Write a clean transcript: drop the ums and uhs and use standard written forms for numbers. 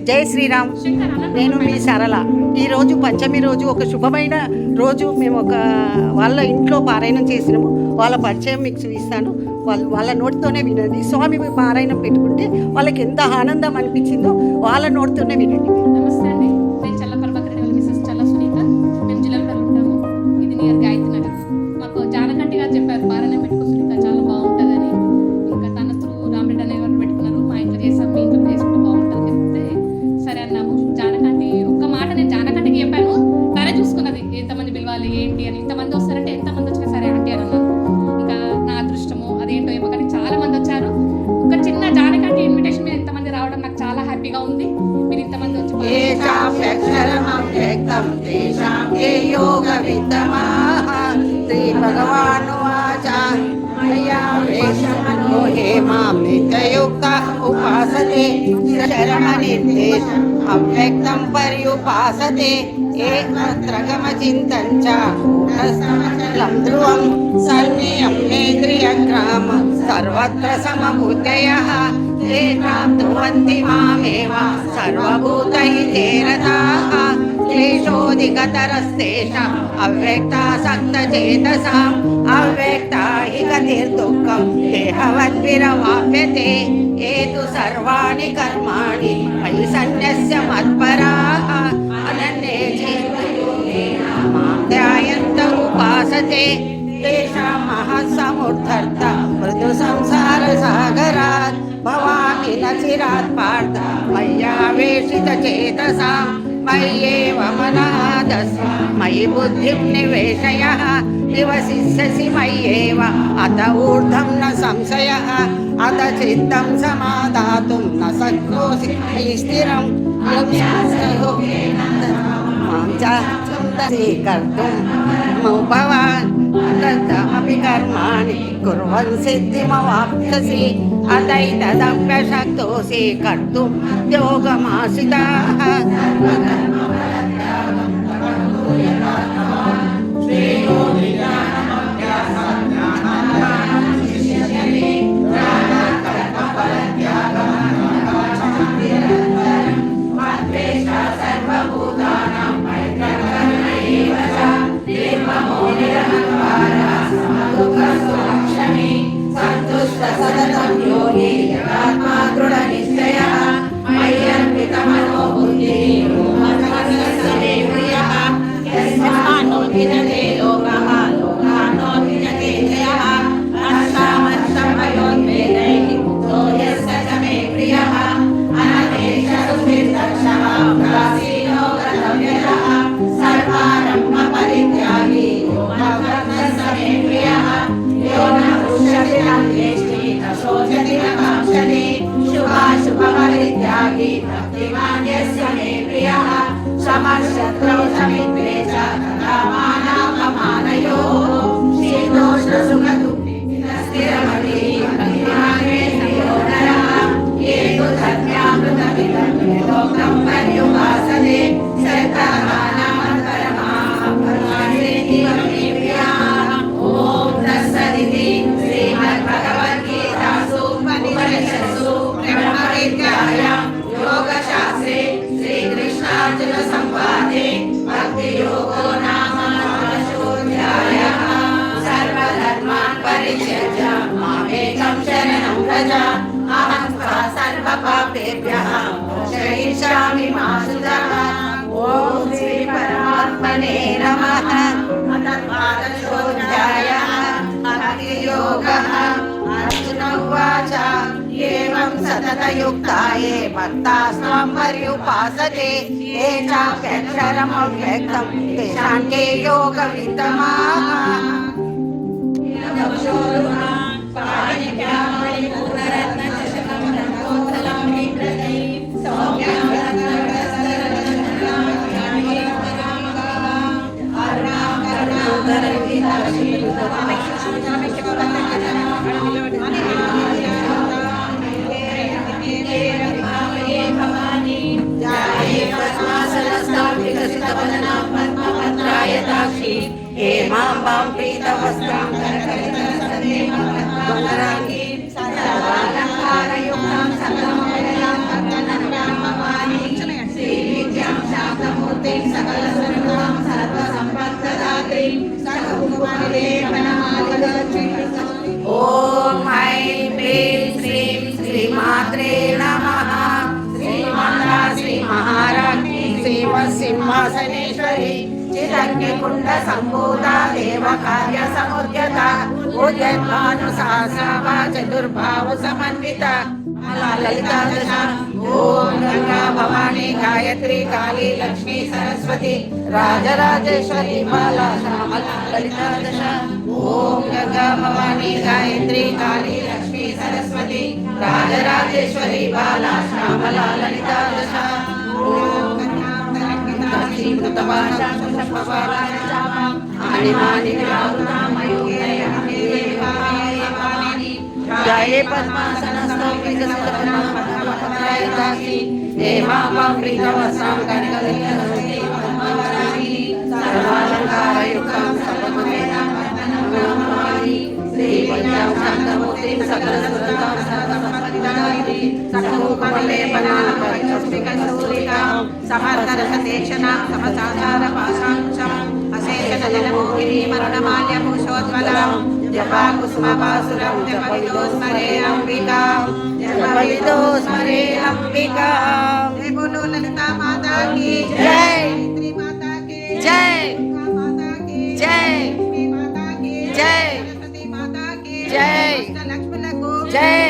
జై శ్రీరామ్. నేను మీ సరళ. ఈరోజు పంచమి రోజు ఒక శుభమైన రోజు. మేము వాళ్ళ ఇంట్లో పారాయణం చేసినాము. వాళ్ళ పరిచయం మీకు ఇస్తాను. వాళ్ళ నోటితోనే వినండి. స్వామి పారాయణం పెట్టుకుంటే వాళ్ళకి ఎంత ఆనందం అనిపించిందో వాళ్ళ నోటితోనే వినండి. నమస్తే అండి, నేను చల్ల ప్రభాకర్ రెడ్డి వాళ్ళ మిసెస్ చల్ల సునీత. మేము జిల్లాలో ఉంటాము. ఇది నియర్ గాయత్రి నగర్. మాకు జానకంటి గారు చెప్పారు పారాయణం పెట్టుకో సునీత, చాలా బాగుంటుందని. ఇంకా తన త్రూ రామరెడ్డి అనే వాళ్ళు పెట్టుకున్నారు. మా ఇంట్లో చేసాం, మీ ఇంట్లో చేసుకుంటే బాగుంటుంది చెప్తే సరే అన్నాము. జానకంటి ఒక్క మాట నేను జానకంటికి చెప్పాను, తనే చూసుకున్నది ఎంతమంది పిలవాలి ఏంటి అని. ఇంతమంది వస్తారంటే ఎంతమంది వచ్చినా సరే ఆంటీ అని అన్నాను. ఇంకా నా అదృష్టము అదేంటో ఏమో కానీ చాలా మంది వచ్చారు. ఒక చిన్న జానకంటి ఇన్విటేషన్ మీద ఎంతమంది రావడం నాకు చాలా హ్యాపీగా ఉంది. మీరు ఇంతమంది వచ్చి ఉపాసతే శరమనిర్దేశ అవ్యక్తం పర్యుపాసతే ఏత్రగమ చింతంచ కూటస్థలం ధ్రువం సర్వేయం నేంద్రియగ్రామ సర్వత్ర సమబుద్ధయః ते प्राप्नुवन्ति मामेव सर्वभूतैते रताः क्लेशोऽधिकतरस्तेषाम् अव्यक्तासक्तचेतसाम् अव्यक्ता हि गतिर्दुःखं देहवद्भिरवाप्यते ये तु सर्वाणि कर्माणि मयि सन्न्यस्य मत्पराः अनन्ये मां ध्यायन्त उपासते तेषां महत्समुद्धर्त मृदुसंसारसागरात् भवामि न चिरात् पार्थ मय्यावेशितचेतसां मय्येव मनः दस्म मयि बुद्धिं निवेशयः निवसिष्यसि मय्येव अत ऊर्ध्वं न संशयः अत चित्तं समादातुं न शक्नोषि मयि स्थिरं मां च कर्तुं भवान् तदपि कर्माणि कुर्वन् सिद्धिमवाप्स्यसि अतैतदप्यशक्तोऽसि कर्तुं योगमाश्रिताः समशत्रौ समित्रे च रामानापमानयोः शीतोष्णसुखदुःखिनस्थिरमति भक्तिमाने संयोगरः ये तु धर्म्यामृतमिदं लोकं पर्युपासते सत्तमानामन्तरमाः परमासेति मे प्रियाः। ॐ तत्सदिति श्रीमद्भगवद्गीतासु उपनिषत्सु ब्रह्मविद्यायां योगशास्त्रे श्रीकृष्णार्जुन संवादे भक्तियोगो नाम षोडशोऽध्यायः। सर्वधर्मान् परित्यज्य मामेकं शरणं व्रज अहं त्वा सर्वपापेभ्यः मोक्षयिष्यामि मा शुचः। ॐ श्री परमात्मने नमः। अथ द्वादशोऽध्यायः भक्तियोगः। अर्जुन उवाच एवं सततयुक्ताये भक्तास्त्वां पर्युपासते ये चाप्यक्षरमव्यक्तं तेषां के योगवित्तमाः। हेमाम्बां पीतवस्त्रां सर्वालङ्कारयुक्तां सकलमङ्गलां भक्तनम्रां भवानीं సింహాసనేశ్వరి చిదంగికుండ సంభూత దేవ కార్య సముద్యత ఉద్యద్భాను సహస్రవ చతుర్భావ సమన్విత లలితా దశ ఓం గంగా భవాని గాయత్రి కాళీ లక్ష్మీ సరస్వతి రాజరాజేశ్వరి బాలా శ్యామల లలితా దశ ఓం గంగా భవాని గాయత్రి కాళీ లక్ష్మీ సరస్వతి రాజరాజేశ్వరి బాలా శ్యామల లలితా దశ ఓం जय पद्मासनस्थं विकसितपद्मपत्रायतासि हेमां प्रीतवस्त्रां कनकलिङ्गहस्ते पद्मवराहि सर्वालङ्कारयुक्तां सर्वमङ्गलां वन्दनामि श्रीपञ्चां शान्तमूर्तिं सकलसुरतां सर्वसम्पत्तिदात्री सकलरूपलेपनां परिचस्मिकस्तूरिकां समर्दर्शतेक्षणां समसाचारपाशाञ्चां अशेषजलमोहिनीमरणमाल्यभूषोज्ज्वलां जपा कुसुमपासुरं जपविदो स्मरे अम्बिकां जपविदो स्मरे अम्बिकां। जय बोलो ललिता माता की जय, गायत्री माता की जय, माता की जय, लक्ष्मी माता की जय, सरस्वती माता की जय, लक्ष्मी को जय।